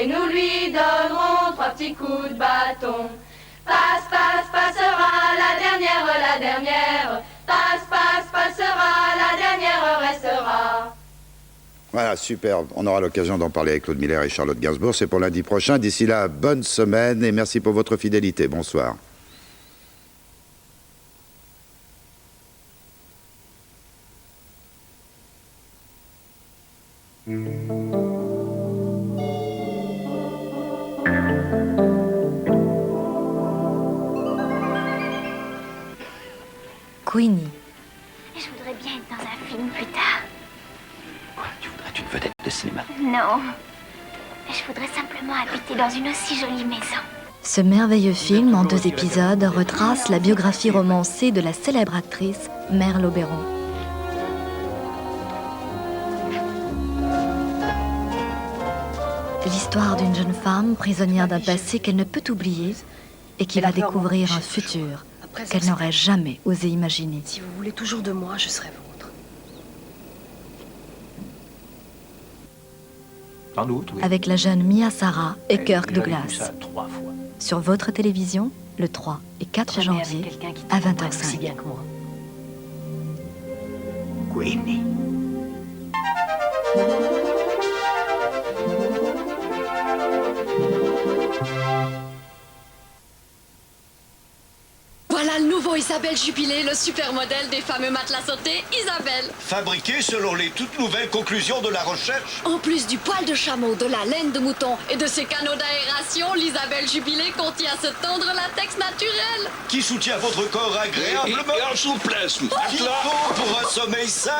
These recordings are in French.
et nous lui donnerons 3 petits coups de bâton. Passe, passe, passera, la dernière. Passe, passe, passera, la dernière restera. Voilà, superbe. On aura l'occasion d'en parler avec Claude Miller et Charlotte Gainsbourg. C'est pour lundi prochain. D'ici là, bonne semaine et merci pour votre fidélité. Bonsoir. Queenie. Je voudrais bien être dans un film plus tard. Quoi, tu voudrais être une vedette de cinéma? Non. Je voudrais simplement habiter dans une aussi jolie maison. Ce merveilleux film, en 2 épisodes, retrace la biographie romancée de la célèbre actrice Merle Oberon. L'histoire d'une jeune femme prisonnière d'un passé qu'elle ne peut oublier et qui va découvrir un futur qu'elle n'aurait jamais osé imaginer. Si vous voulez toujours de moi, je serai vôtre. Sans doute, oui. Avec la jeune Mia Sara et Kirk J'avais vu Douglas. ça 3 fois. Sur votre télévision, le 3 et 4 janvier à 20h05. Aussi bien que moi. Queenie. Voilà le nouveau Isabelle Jubilé, le supermodèle des fameux matelas sautés Isabelle. Fabriqué selon les toutes nouvelles conclusions de la recherche. En plus du poil de chameau, de la laine de mouton et de ses canaux d'aération, l'Isabelle Jubilé contient ce tendre latex naturel. Qui soutient votre corps agréablement. Et en souplesse, Qui faut pour un sommeil sain.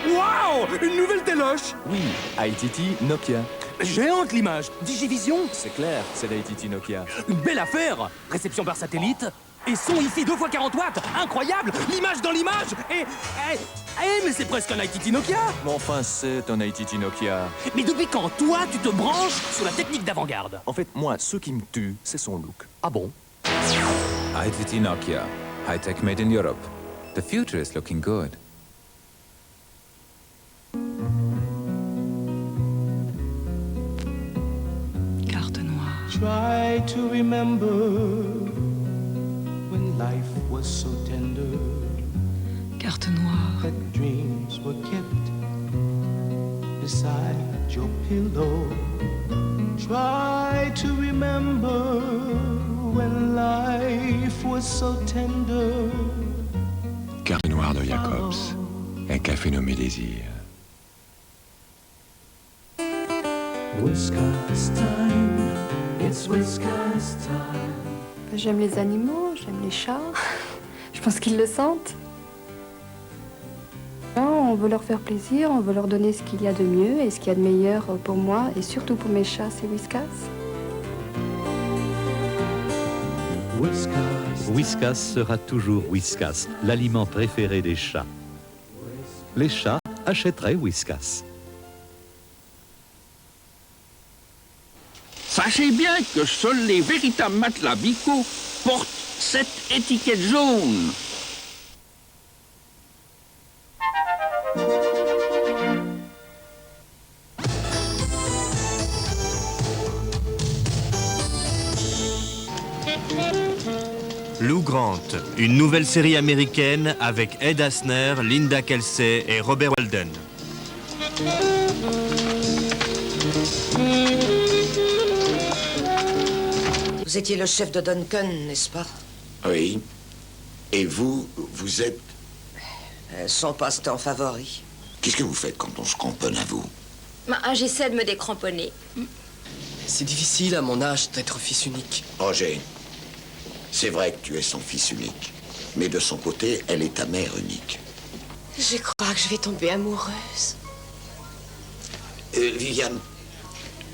Waouh! Une nouvelle téloche! Oui, ITT Nokia. Géante l'image! Digivision? C'est clair, c'est l'ITT Nokia. Une belle affaire! Réception par satellite, et son IFI 2x40 watts! Incroyable! L'image dans l'image! Mais c'est presque un ITT Nokia! Mais enfin, c'est un ITT Nokia. Mais depuis quand, toi, tu te branches sur la technique d'avant-garde? En fait, moi, ce qui me tue, c'est son look. Ah bon? ITT Nokia. High-tech made in Europe. The future is looking good. Carte noire. Try to remember when life was so tender. Carte noire. That dreams were kept beside your pillow. Try to remember when life was so tender. Carte noire de Jacobs. Un café nommé Désir. Whiskas time, it's Whiskas time. J'aime les animaux, j'aime les chats. Je pense qu'ils le sentent. On veut leur faire plaisir, on veut leur donner ce qu'il y a de mieux et ce qu'il y a de meilleur pour moi et surtout pour mes chats, c'est Whiskas. Whiskas sera toujours Whiskas, l'aliment préféré des chats. Les chats achèteraient Whiskas. Sachez bien que seuls les véritables matelas Bico portent cette étiquette jaune. Lou Grant, une nouvelle série américaine avec Ed Asner, Linda Kelsey et Robert Walden. Vous étiez le chef de Duncan, n'est-ce pas? Oui. Et vous, vous êtes... Son passe-temps favori. Qu'est-ce que vous faites quand on se cramponne à vous? J'essaie de me décramponner. C'est difficile à mon âge d'être fils unique. Roger, c'est vrai que tu es son fils unique. Mais de son côté, elle est ta mère unique. Je crois que je vais tomber amoureuse. Viviane,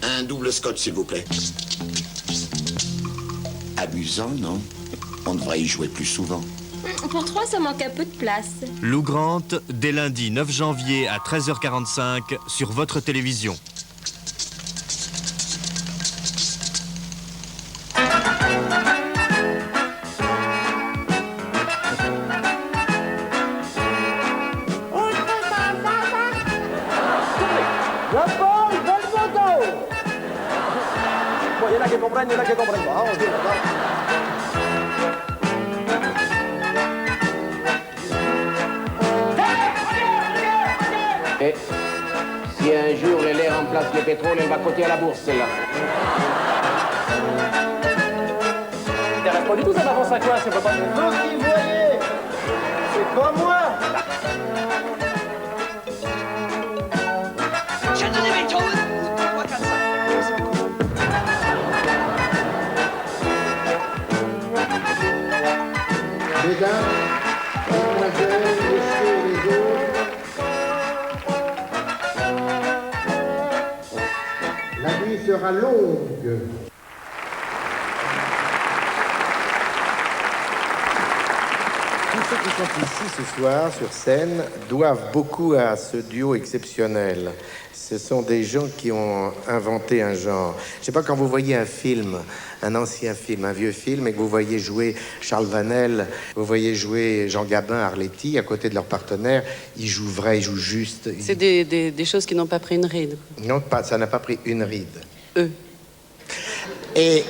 un double scotch, s'il vous plaît. Amusant, non? On devrait y jouer plus souvent. Pour 3, ça manque un peu de place. Lou Grant, dès lundi 9 janvier à 13h45 sur votre télévision. Jean-Paul Belmondo. Bon, il y en a qui comprennent, il y en a qui comprennent pas. On se dit, Et si un jour le lait remplace le pétrole, elle va coter à la bourse, celle-là. il n'arrête pas du tout, ça m'avance à quoi, c'est pas possible. Vous qui voyez, c'est pas moi. J'ai donné mes tours. 3, 4, 5. Mesdames, mesdemoiselles, messieurs les autres, la nuit sera longue. Tous ceux qui sont ici ce soir sur scène doivent beaucoup à ce duo exceptionnel. Ce sont des gens qui ont inventé un genre. Je sais pas, quand vous voyez un film, un ancien film, un vieux film, et que vous voyez jouer Charles Vanel, vous voyez jouer Jean Gabin, Arletty, à côté de leur partenaire, ils jouent vrai, ils jouent juste. C'est des choses qui n'ont pas pris une ride. Non, pas, ça n'a pas pris une ride. Eux. Et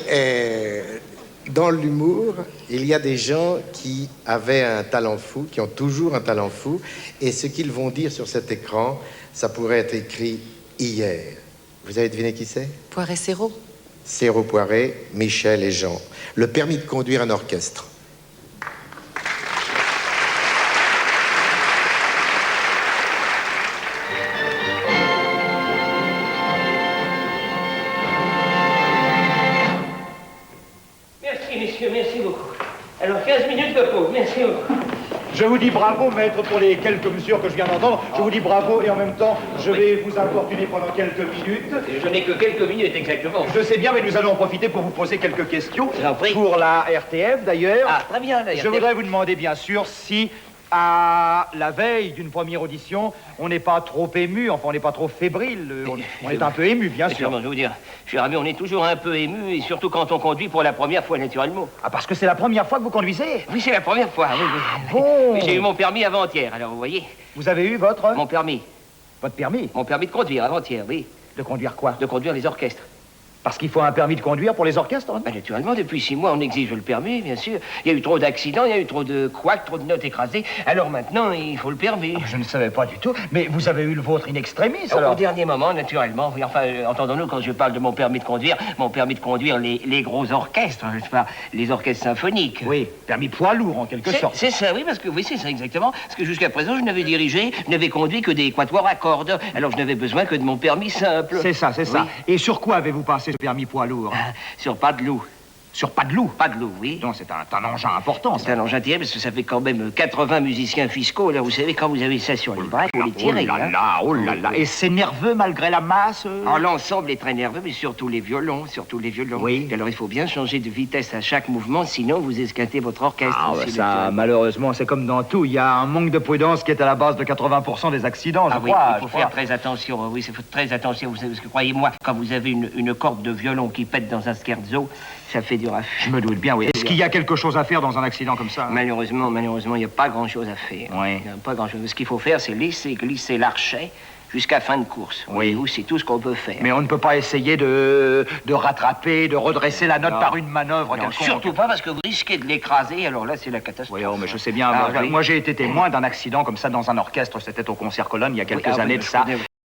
dans l'humour, il y a des gens qui avaient un talent fou, qui ont toujours un talent fou, et ce qu'ils vont dire sur cet écran, ça pourrait être écrit hier. Vous avez deviné qui c'est? Poiret Serrault. Serrault Poiret, Michel et Jean. Le permis de conduire un orchestre. Merci, messieurs, merci beaucoup. Alors, 15 minutes de pause, merci beaucoup. Je vous dis bravo, maître, pour les quelques mesures que je viens d'entendre. Je vous dis bravo et en même temps, je vais vous importuner pendant quelques minutes. Je n'ai que quelques minutes, exactement. Je sais bien, mais nous allons en profiter pour vous poser quelques questions. Pour la RTF, d'ailleurs. Ah, très bien, la RTF. Je voudrais vous demander, bien sûr, si, à la veille d'une première audition, on n'est pas trop ému, enfin, on n'est pas trop fébrile. On est un peu ému, bien sûr. Je vais vous dire, cher ami, on est toujours un peu ému, et surtout quand on conduit pour la première fois, naturellement. Ah, parce que c'est la première fois que vous conduisez? Oui, c'est la première fois, oui, oui. Bon. J'ai eu mon permis avant-hier, alors vous voyez. Vous avez eu votre? Mon permis. Votre permis? Mon permis de conduire avant-hier, oui. De conduire quoi? De conduire les orchestres. Parce qu'il faut un permis de conduire pour les orchestres, hein? Ben, naturellement, depuis 6 mois, on exige le permis, bien sûr. Il y a eu trop d'accidents, il y a eu trop de couacs, trop de notes écrasées. Alors maintenant, il faut le permis. Je ne savais pas du tout. Mais vous avez eu le vôtre in extremis, alors? Au dernier moment, naturellement. Oui, enfin, entendons-nous, quand je parle de mon permis de conduire les gros orchestres, je sais pas, les orchestres symphoniques. Oui, permis poids lourd, en quelque sorte. C'est ça, oui, parce que, oui, c'est ça, exactement. Parce que jusqu'à présent, je n'avais dirigé, je n'avais conduit que des quatuors à cordes. Alors, je n'avais besoin que de mon permis simple. C'est ça, c'est ça. Oui. Et sur quoi avez-vous passé ce permis poids lourd? Sur pas de loup. Sur pas de loup? Pas de loup, oui. Non, c'est un engin important, ça. C'est un engin terrible, parce que ça fait quand même 80 musiciens fiscaux. Là, vous savez, quand vous avez ça sur les bras, il faut les tirer. Oh là là, oh là là. Et c'est nerveux malgré la masse? L'ensemble est très nerveux, mais surtout les violons, Oui. Et alors, il faut bien changer de vitesse à chaque mouvement, sinon vous esquintez votre orchestre. Ah, bah ça, malheureusement, c'est comme dans tout. Il y a un manque de prudence qui est à la base de 80% des accidents, je crois. Il faut faire très attention. Oui, il faut très attention. Vous savez, parce que croyez-moi, quand vous avez une corde de violon qui pète dans un scherzo, ça fait dur à faire. Je me doute bien, oui. Est-ce qu'il y a quelque chose à faire dans un accident comme ça? Malheureusement, il n'y a pas grand-chose à faire. Oui. Il n'y a pas grand-chose. Ce qu'il faut faire, c'est glisser l'archet jusqu'à fin de course. Oui. C'est tout ce qu'on peut faire. Mais on ne peut pas essayer de rattraper, de redresser la note par une manœuvre Non, quelconque. surtout pas, parce que vous risquez de l'écraser, alors là, c'est la catastrophe. Oui, oh, mais je sais bien. Ah, moi, oui. moi, j'ai été témoin d'un accident comme ça dans un orchestre. C'était au Concert Colonne il y a quelques années de ça.